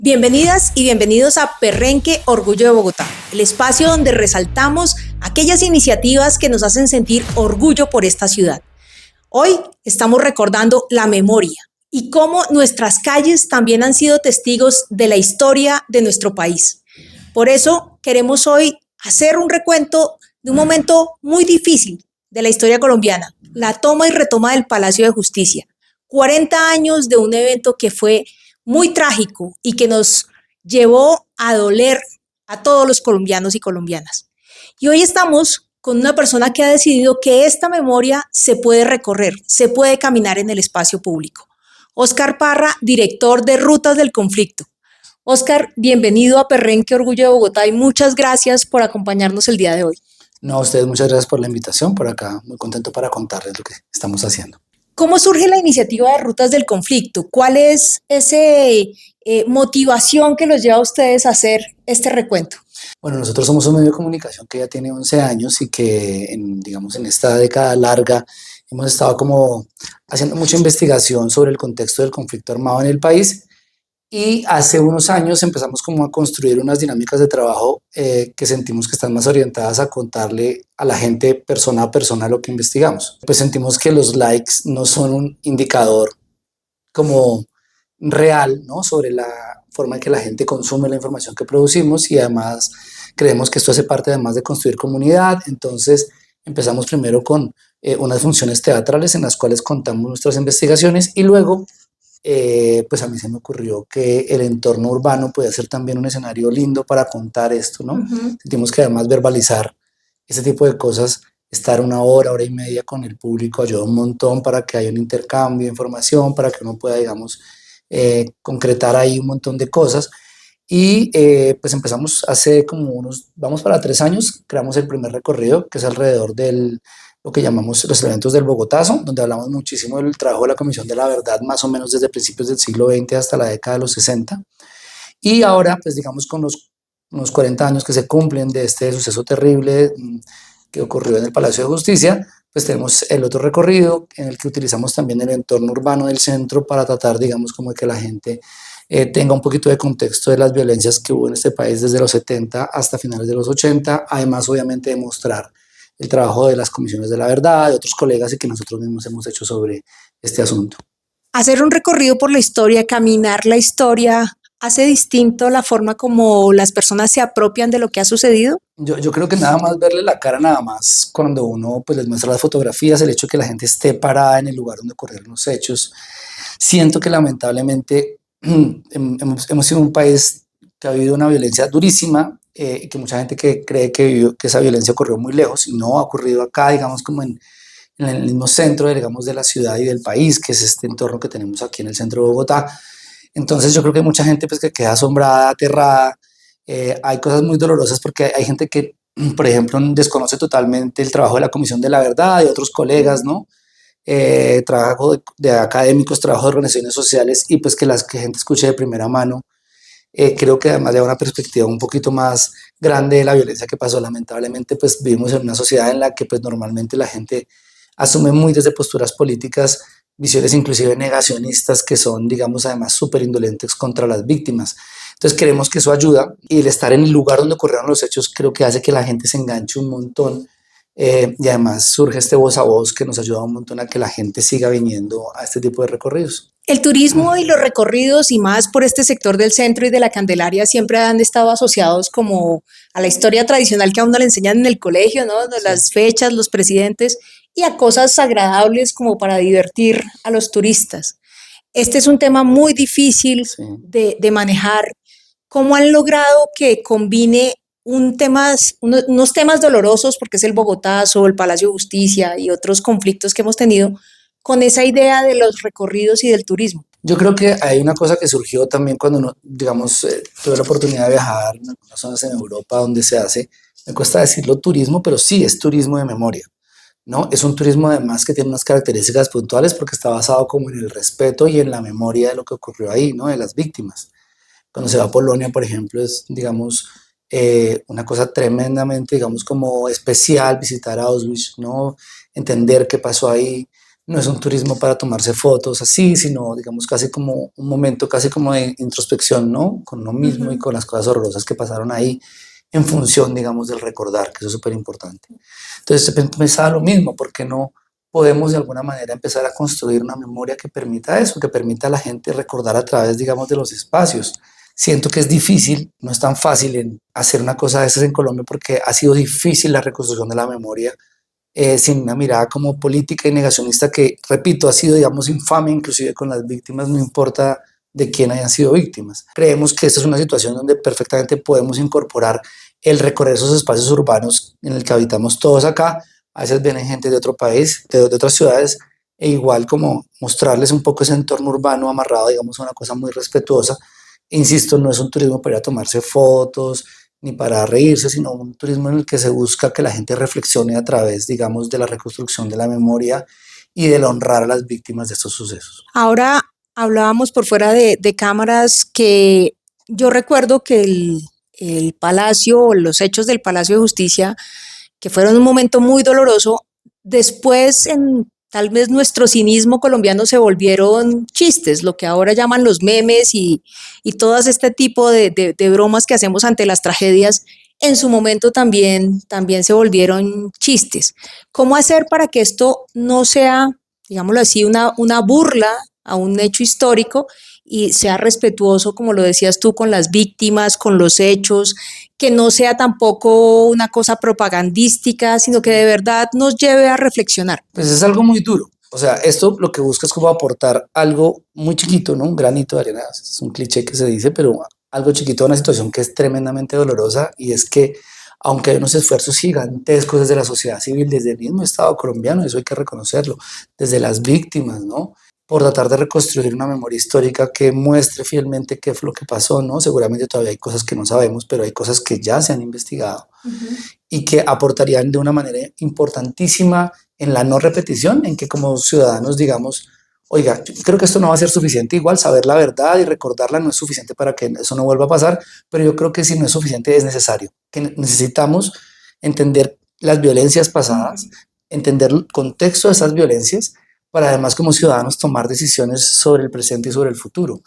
Bienvenidas y bienvenidos a Perrenque Orgullo de Bogotá, el espacio donde resaltamos aquellas iniciativas que nos hacen sentir orgullo por esta ciudad. Hoy estamos recordando la memoria y cómo nuestras calles también han sido testigos de la historia de nuestro país. Por eso queremos hoy hacer un recuento de un momento muy difícil de la historia colombiana, la toma y retoma del Palacio de Justicia. 40 años de un evento que fue muy trágico y que nos llevó a doler a todos los colombianos y colombianas. Y hoy estamos con una persona que ha decidido que esta memoria se puede recorrer, se puede caminar en el espacio público. Óscar Parra, director de Rutas del Conflicto. Óscar, bienvenido a Perrenque Orgullo de Bogotá y muchas gracias por acompañarnos el día de hoy. No, a ustedes muchas gracias por la invitación, por acá, muy contento para contarles lo que estamos haciendo. ¿Cómo surge la iniciativa de Rutas del Conflicto? ¿Cuál es esa motivación que los lleva a ustedes a hacer este recuento? Bueno, nosotros somos un medio de comunicación que ya tiene 11 años y que, en esta década larga hemos estado como haciendo mucha investigación sobre el contexto del conflicto armado en el país. Y hace unos años empezamos como a construir unas dinámicas de trabajo que sentimos que están más orientadas a contarle a la gente persona a persona lo que investigamos. Pues sentimos que los likes no son un indicador como real, ¿no?, sobre la forma en que la gente consume la información que producimos, y además creemos que esto hace parte además de construir comunidad. Entonces empezamos primero con unas funciones teatrales en las cuales contamos nuestras investigaciones, y luego pues a mí se me ocurrió que el entorno urbano puede ser también un escenario lindo para contar esto, ¿no? Sentimos que además verbalizar ese tipo de cosas, estar una hora, hora y media con el público ayuda un montón para que haya un intercambio de información, para que uno pueda, digamos, concretar ahí un montón de cosas. Y pues empezamos hace como vamos para 3 años, creamos el primer recorrido, que es alrededor lo que llamamos los eventos del Bogotazo, donde hablamos muchísimo del trabajo de la Comisión de la Verdad, más o menos desde principios del siglo XX hasta la década de los 60. Y ahora, pues digamos, con unos 40 años que se cumplen de este suceso terrible que ocurrió en el Palacio de Justicia, pues tenemos el otro recorrido en el que utilizamos también el entorno urbano del centro para tratar, digamos, como de que la gente tenga un poquito de contexto de las violencias que hubo en este país desde los 70 hasta finales de los 80, además obviamente de mostrar el trabajo de las comisiones de la verdad, de otros colegas y que nosotros mismos hemos hecho sobre este asunto. Hacer un recorrido por la historia, caminar la historia, ¿hace distinto la forma como las personas se apropian de lo que ha sucedido? Yo creo que nada más verle la cara, nada más cuando uno pues les muestra las fotografías, el hecho de que la gente esté parada en el lugar donde ocurrieron los hechos. Siento que lamentablemente hemos sido un país que ha vivido una violencia durísima, y que mucha gente que cree que esa violencia ocurrió muy lejos, y no ha ocurrido acá, digamos, como en el mismo centro, digamos, de la ciudad y del país, que es este entorno que tenemos aquí en el centro de Bogotá. Entonces yo creo que hay mucha gente pues, que queda asombrada, aterrada. Hay cosas muy dolorosas porque hay gente que, por ejemplo, desconoce totalmente el trabajo de la Comisión de la Verdad, de otros colegas, ¿no? Trabajo de académicos, trabajo de organizaciones sociales, y pues que la gente escuche de primera mano. Creo que además le da una perspectiva un poquito más grande de la violencia que pasó. Lamentablemente pues vivimos en una sociedad en la que pues normalmente la gente asume muy desde posturas políticas visiones inclusive negacionistas que son, digamos, además súper indolentes contra las víctimas. Entonces creemos que eso ayuda, y el estar en el lugar donde ocurrieron los hechos creo que hace que la gente se enganche un montón, y además surge este voz a voz que nos ayuda un montón a que la gente siga viniendo a este tipo de recorridos. El turismo y los recorridos, y más por este sector del centro y de la Candelaria, siempre han estado asociados como a la historia tradicional que a uno le enseñan en el colegio, ¿no? De las fechas, los presidentes, y a cosas agradables como para divertir a los turistas. Este es un tema muy difícil de manejar. ¿Cómo han logrado que combine unos temas dolorosos, porque es el Bogotazo, el Palacio de Justicia y otros conflictos que hemos tenido, con esa idea de los recorridos y del turismo? Yo creo que hay una cosa que surgió también cuando uno, digamos, tuve la oportunidad de viajar en algunas zonas en Europa donde se hace, me cuesta decirlo turismo, pero sí es turismo de memoria, ¿no? Es un turismo además que tiene unas características puntuales porque está basado como en el respeto y en la memoria de lo que ocurrió ahí, ¿no? De las víctimas. Cuando se va a Polonia, por ejemplo, es, digamos, una cosa tremendamente, digamos, como especial visitar Auschwitz, ¿no? Entender qué pasó ahí. no es un turismo para tomarse fotos así, sino digamos casi como un momento casi como de introspección, ¿no? Con uno mismo y con las cosas horrorosas que pasaron ahí en función, digamos, del recordar, que eso es súper importante. Entonces pensaba lo mismo, ¿por qué no podemos de alguna manera empezar a construir una memoria que permita eso, que permita a la gente recordar a través, digamos, de los espacios? Siento que es difícil, no es tan fácil en hacer una cosa de esas en Colombia porque ha sido difícil la reconstrucción de la memoria sin una mirada como política y negacionista que, repito, ha sido, digamos, infame inclusive con las víctimas, no importa de quién hayan sido víctimas. Creemos que esta es una situación donde perfectamente podemos incorporar el recorrer esos espacios urbanos en el que habitamos todos acá. A veces vienen gente de otro país, de otras ciudades, e igual como mostrarles un poco ese entorno urbano amarrado, digamos, a una cosa muy respetuosa. Insisto, no es un turismo para ir a tomarse fotos, ni para reírse, sino un turismo en el que se busca que la gente reflexione a través, digamos, de la reconstrucción de la memoria y del honrar a las víctimas de estos sucesos. Ahora hablábamos por fuera de cámaras que yo recuerdo que el Palacio, o los hechos del Palacio de Justicia, que fueron un momento muy doloroso, después en tal vez nuestro cinismo colombiano se volvieron chistes, lo que ahora llaman los memes y todo este tipo de bromas que hacemos ante las tragedias, en su momento también se volvieron chistes. ¿Cómo hacer para que esto no sea, digámoslo así, una burla a un hecho histórico y sea respetuoso, como lo decías tú, con las víctimas, con los hechos, que no sea tampoco una cosa propagandística, sino que de verdad nos lleve a reflexionar? Pues es algo muy duro. O sea, esto lo que busca es como aportar algo muy chiquito, ¿no? Un granito de arena. Es un cliché que se dice, pero algo chiquito a una situación que es tremendamente dolorosa, y es que aunque hay unos esfuerzos gigantescos desde la sociedad civil, desde el mismo Estado colombiano, eso hay que reconocerlo, desde las víctimas, ¿no? Por tratar de reconstruir una memoria histórica que muestre fielmente qué fue lo que pasó, ¿no? Seguramente todavía hay cosas que no sabemos, pero hay cosas que ya se han investigado y que aportarían de una manera importantísima en la no repetición, en que como ciudadanos digamos, oiga, yo creo que esto no va a ser suficiente, igual saber la verdad y recordarla no es suficiente para que eso no vuelva a pasar, pero yo creo que si no es suficiente es necesario, que necesitamos entender las violencias pasadas, entender el contexto de esas violencias, para además como ciudadanos tomar decisiones sobre el presente y sobre el futuro.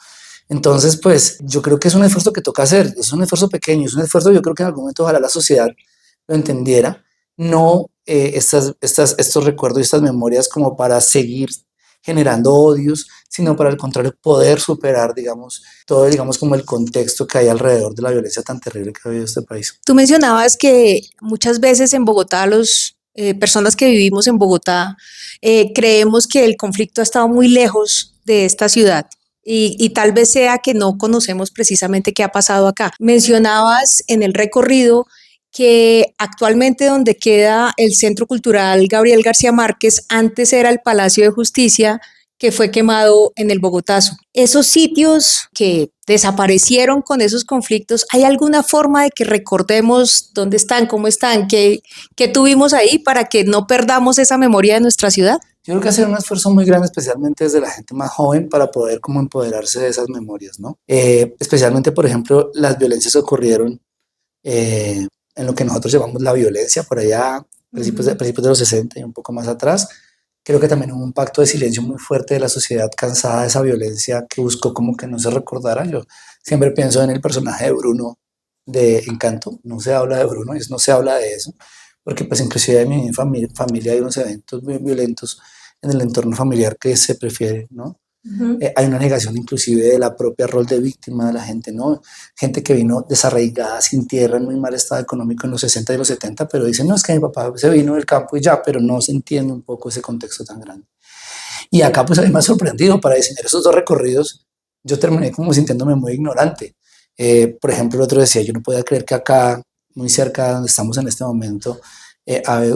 Entonces, pues yo creo que es un esfuerzo que toca hacer, es un esfuerzo pequeño, es un esfuerzo, yo creo que en algún momento ojalá la sociedad lo entendiera, no estos recuerdos y estas memorias como para seguir generando odios, sino para el contrario, poder superar, digamos, todo, digamos, como el contexto que hay alrededor de la violencia tan terrible que ha vivido este país. Tú mencionabas que muchas veces en Bogotá, los personas que vivimos en Bogotá, creemos que el conflicto ha estado muy lejos de esta ciudad. Y tal vez sea que no conocemos precisamente qué ha pasado acá. Mencionabas en el recorrido que actualmente donde queda el Centro Cultural Gabriel García Márquez, antes era el Palacio de Justicia, que fue quemado en el Bogotazo. Esos sitios que desaparecieron con esos conflictos, ¿hay alguna forma de que recordemos dónde están, cómo están, qué tuvimos ahí para que no perdamos esa memoria de nuestra ciudad? Yo creo que hacer un esfuerzo muy grande, especialmente desde la gente más joven, para poder como empoderarse de esas memorias, ¿no? Especialmente, por ejemplo, las violencias que ocurrieron en lo que nosotros llamamos la violencia, por allá, principios de los 60 y un poco más atrás. Creo que también hubo un pacto de silencio muy fuerte de la sociedad cansada de esa violencia que buscó como que no se recordara. Yo siempre pienso en el personaje de Bruno de Encanto, no se habla de Bruno, no se habla de eso, porque pues inclusive en mi familia hay unos eventos muy violentos en el entorno familiar que se prefiere, ¿no? Hay una negación inclusive de la propia rol de víctima de la gente, ¿no? Gente que vino desarraigada, sin tierra, en muy mal estado económico en los 60 y los 70, pero dicen, no, es que mi papá se vino del campo y ya, pero no se entiende un poco ese contexto tan grande. Y acá pues a mí me ha sorprendido, para diseñar esos dos recorridos, yo terminé como sintiéndome muy ignorante. Por ejemplo, el otro decía, yo no podía creer que acá, muy cerca de donde estamos en este momento,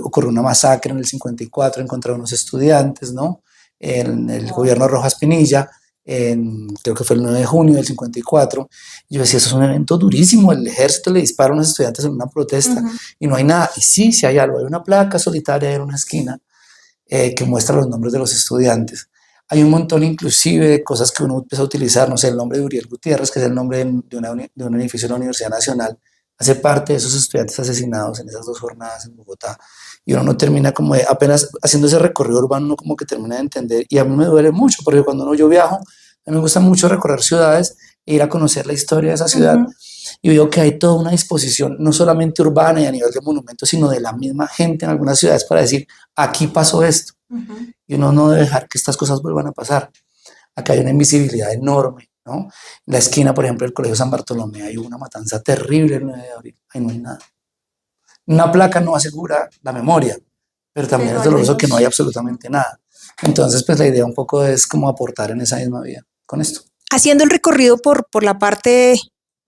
ocurrió una masacre en el 54, encontraron unos estudiantes, ¿no? En el gobierno de Rojas Pinilla, creo que fue el 9 de junio del 54. Yo decía, eso es un evento durísimo, el ejército le dispara a unos estudiantes en una protesta y no hay nada. Y sí, sí hay algo, hay una placa solitaria en una esquina que muestra los nombres de los estudiantes. Hay un montón inclusive de cosas que uno empieza a utilizar, no sé, el nombre de Uriel Gutiérrez, que es el nombre de un edificio de la Universidad Nacional, hace parte de esos estudiantes asesinados en esas 2 jornadas en Bogotá. Y uno no termina como de, apenas haciendo ese recorrido urbano, uno como que termina de entender. Y a mí me duele mucho, porque cuando yo viajo, a mí me gusta mucho recorrer ciudades e ir a conocer la historia de esa ciudad. Y veo que hay toda una disposición, no solamente urbana y a nivel de monumentos, sino de la misma gente en algunas ciudades para decir, aquí pasó esto. Y uno no debe dejar que estas cosas vuelvan a pasar. Acá hay una invisibilidad enorme, ¿no? En la esquina, por ejemplo, del Colegio San Bartolomé hay una matanza terrible el 9 de abril. Ahí no hay nada. Una placa no asegura la memoria, pero también Pero es al doloroso que menos no haya absolutamente nada. Entonces, pues la idea un poco es como aportar en esa misma vía con esto. haciendo el recorrido por la parte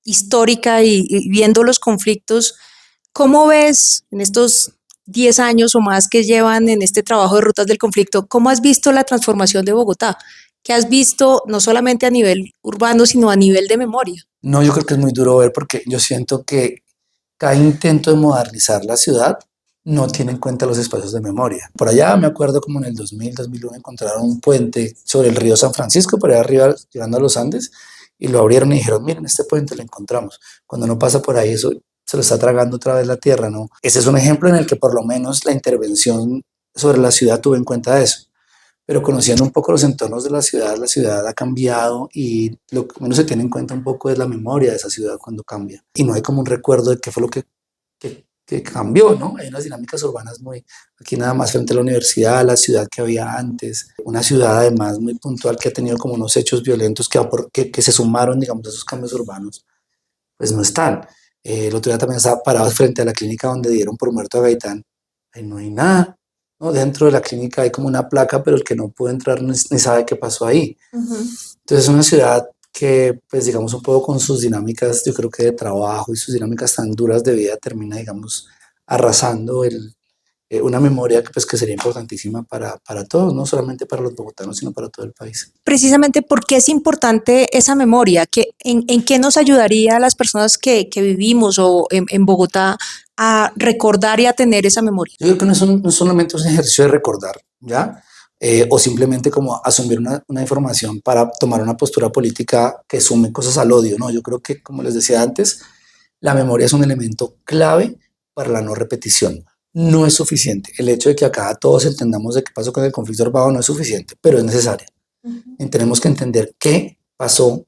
histórica y viendo los conflictos, ¿cómo ves en estos 10 años o más que llevan en este trabajo de rutas del conflicto, cómo has visto la transformación de Bogotá? ¿Qué has visto no solamente a nivel urbano, sino a nivel de memoria? No, yo creo que es muy duro ver porque yo siento que cada intento de modernizar la ciudad no tiene en cuenta los espacios de memoria. Por allá me acuerdo como en el 2000, 2001 encontraron un puente sobre el río San Francisco, por allá arriba, llegando a los Andes, y lo abrieron y dijeron, miren, este puente lo encontramos. Cuando uno pasa por ahí, eso se lo está tragando otra vez la tierra, ¿no? Ese es un ejemplo en el que por lo menos la intervención sobre la ciudad tuvo en cuenta eso. Pero conociendo un poco los entornos de la ciudad ha cambiado y lo que menos se tiene en cuenta un poco es la memoria de esa ciudad cuando cambia. Y no hay como un recuerdo de qué fue lo que cambió, ¿no? Hay unas dinámicas urbanas muy, aquí nada más frente a la universidad, la ciudad que había antes, una ciudad además muy puntual que ha tenido como unos hechos violentos que se sumaron, digamos, a esos cambios urbanos, pues no están. El otro día también estaba parado frente a la clínica donde dieron por muerto a Gaitán, ahí no hay nada, ¿no? Dentro de la clínica hay como una placa, pero el que no pudo entrar ni sabe qué pasó ahí. Entonces es una ciudad que, pues digamos, un poco con sus dinámicas, yo creo que de trabajo y sus dinámicas tan duras de vida, termina, digamos, arrasando una memoria que, pues, que sería importantísima para todos, no solamente para los bogotanos, sino para todo el país. Precisamente porque es importante esa memoria, en qué nos ayudaría a las personas que vivimos o en Bogotá a recordar y a tener esa memoria. Yo creo que no es solamente un ejercicio de recordar, ¿ya? O simplemente como asumir una información para tomar una postura política que sume cosas al odio, ¿no? Yo creo que, como les decía antes, la memoria es un elemento clave para la no repetición. No es suficiente. El hecho de que acá todos entendamos de qué pasó con el conflicto armado no es suficiente, pero es necesario. Tenemos que entender qué pasó,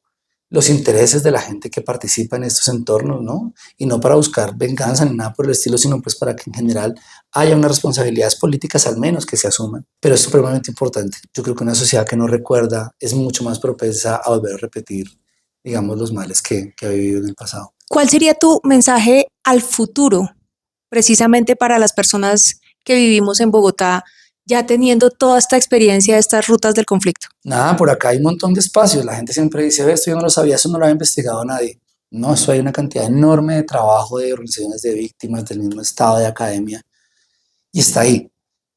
los intereses de la gente que participa en estos entornos, ¿no? Y no para buscar venganza ni nada por el estilo, sino pues para que en general haya unas responsabilidades políticas al menos que se asuman. Pero es supremamente importante. Yo creo que una sociedad que no recuerda es mucho más propensa a volver a repetir, digamos, los males que ha vivido en el pasado. ¿Cuál sería tu mensaje al futuro, precisamente para las personas que vivimos en Bogotá, ya teniendo toda esta experiencia de estas rutas del conflicto? Nada, por acá hay un montón de espacios. La gente siempre dice, esto yo no lo sabía, eso no lo había investigado nadie. No, eso hay una cantidad enorme de trabajo de organizaciones de víctimas del mismo estado de academia y está ahí.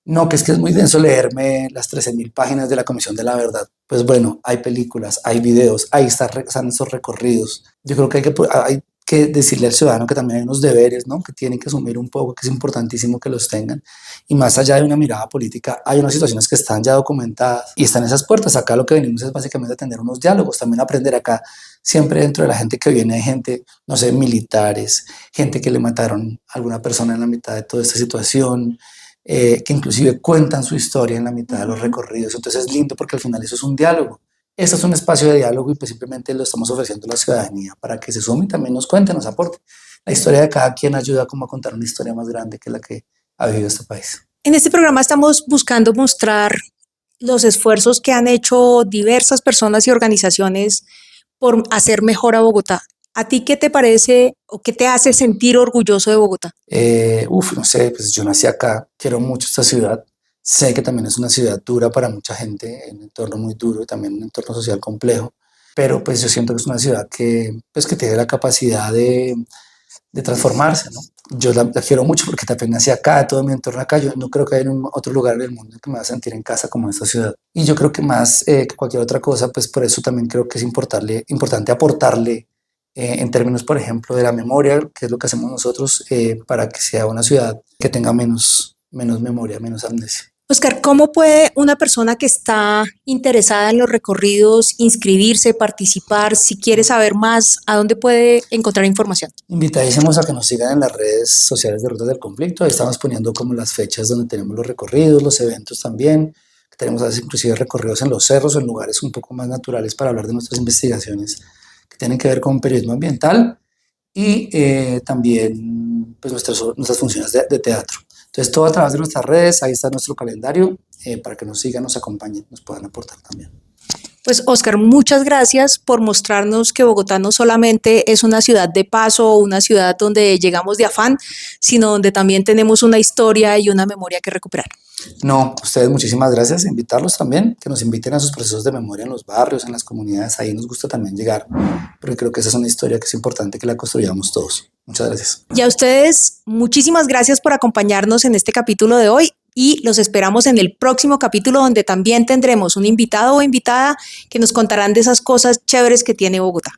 No, que es muy denso leerme las 13.000 páginas de la Comisión de la Verdad. Pues bueno, hay películas, hay videos, ahí están esos recorridos. Yo creo que hay que decirle al ciudadano que también hay unos deberes, ¿no? Que tienen que asumir un poco, que es importantísimo que los tengan. Y más allá de una mirada política, hay unas situaciones que están ya documentadas y están esas puertas. Acá lo que venimos es básicamente a tener unos diálogos, también aprender acá. Siempre dentro de la gente que viene hay gente, no sé, militares, gente que le mataron a alguna persona en la mitad de toda esta situación, que inclusive cuentan su historia en la mitad de los recorridos. Entonces es lindo porque al final eso es un diálogo. Este es un espacio de diálogo y pues simplemente lo estamos ofreciendo a la ciudadanía para que se sume y también nos cuente, nos aporte. La historia de cada quien ayuda como a contar una historia más grande que la que ha vivido este país. En este programa estamos buscando mostrar los esfuerzos que han hecho diversas personas y organizaciones por hacer mejor a Bogotá. ¿A ti qué te parece o qué te hace sentir orgulloso de Bogotá? No sé, pues yo nací acá, quiero mucho esta ciudad. Sé que también es una ciudad dura para mucha gente, en un entorno muy duro y también un entorno social complejo, pero pues yo siento que es una ciudad pues, que tiene la capacidad de transformarse, ¿no? Yo la quiero mucho porque también nací acá, todo mi entorno acá. Yo no creo que haya otro lugar en el mundo que me va a sentir en casa como esta ciudad. Y yo creo que más que cualquier otra cosa, pues por eso también creo que es importante aportarle en términos, por ejemplo, de la memoria, que es lo que hacemos nosotros, para que sea una ciudad que tenga menos memoria, menos amnesia. Oscar, ¿cómo puede una persona que está interesada en los recorridos inscribirse, participar? Si quiere saber más, ¿a dónde puede encontrar información? Invitadísimos a que nos sigan en las redes sociales de Rutas del Conflicto. Ahí estamos poniendo como las fechas donde tenemos los recorridos, los eventos también. Tenemos a veces inclusive recorridos en los cerros o en lugares un poco más naturales para hablar de nuestras investigaciones que tienen que ver con periodismo ambiental y también pues, nuestras funciones de teatro. Entonces, todo a través de nuestras redes, ahí está nuestro calendario para que nos sigan, nos acompañen, nos puedan aportar también. Pues Oscar, muchas gracias por mostrarnos que Bogotá no solamente es una ciudad de paso o una ciudad donde llegamos de afán, sino donde también tenemos una historia y una memoria que recuperar. No, ustedes muchísimas gracias, invitarlos también, que nos inviten a sus procesos de memoria en los barrios, en las comunidades, ahí nos gusta también llegar, porque creo que esa es una historia que es importante que la construyamos todos. Muchas gracias. Y a ustedes, muchísimas gracias por acompañarnos en este capítulo de hoy y los esperamos en el próximo capítulo donde también tendremos un invitado o invitada que nos contarán de esas cosas chéveres que tiene Bogotá.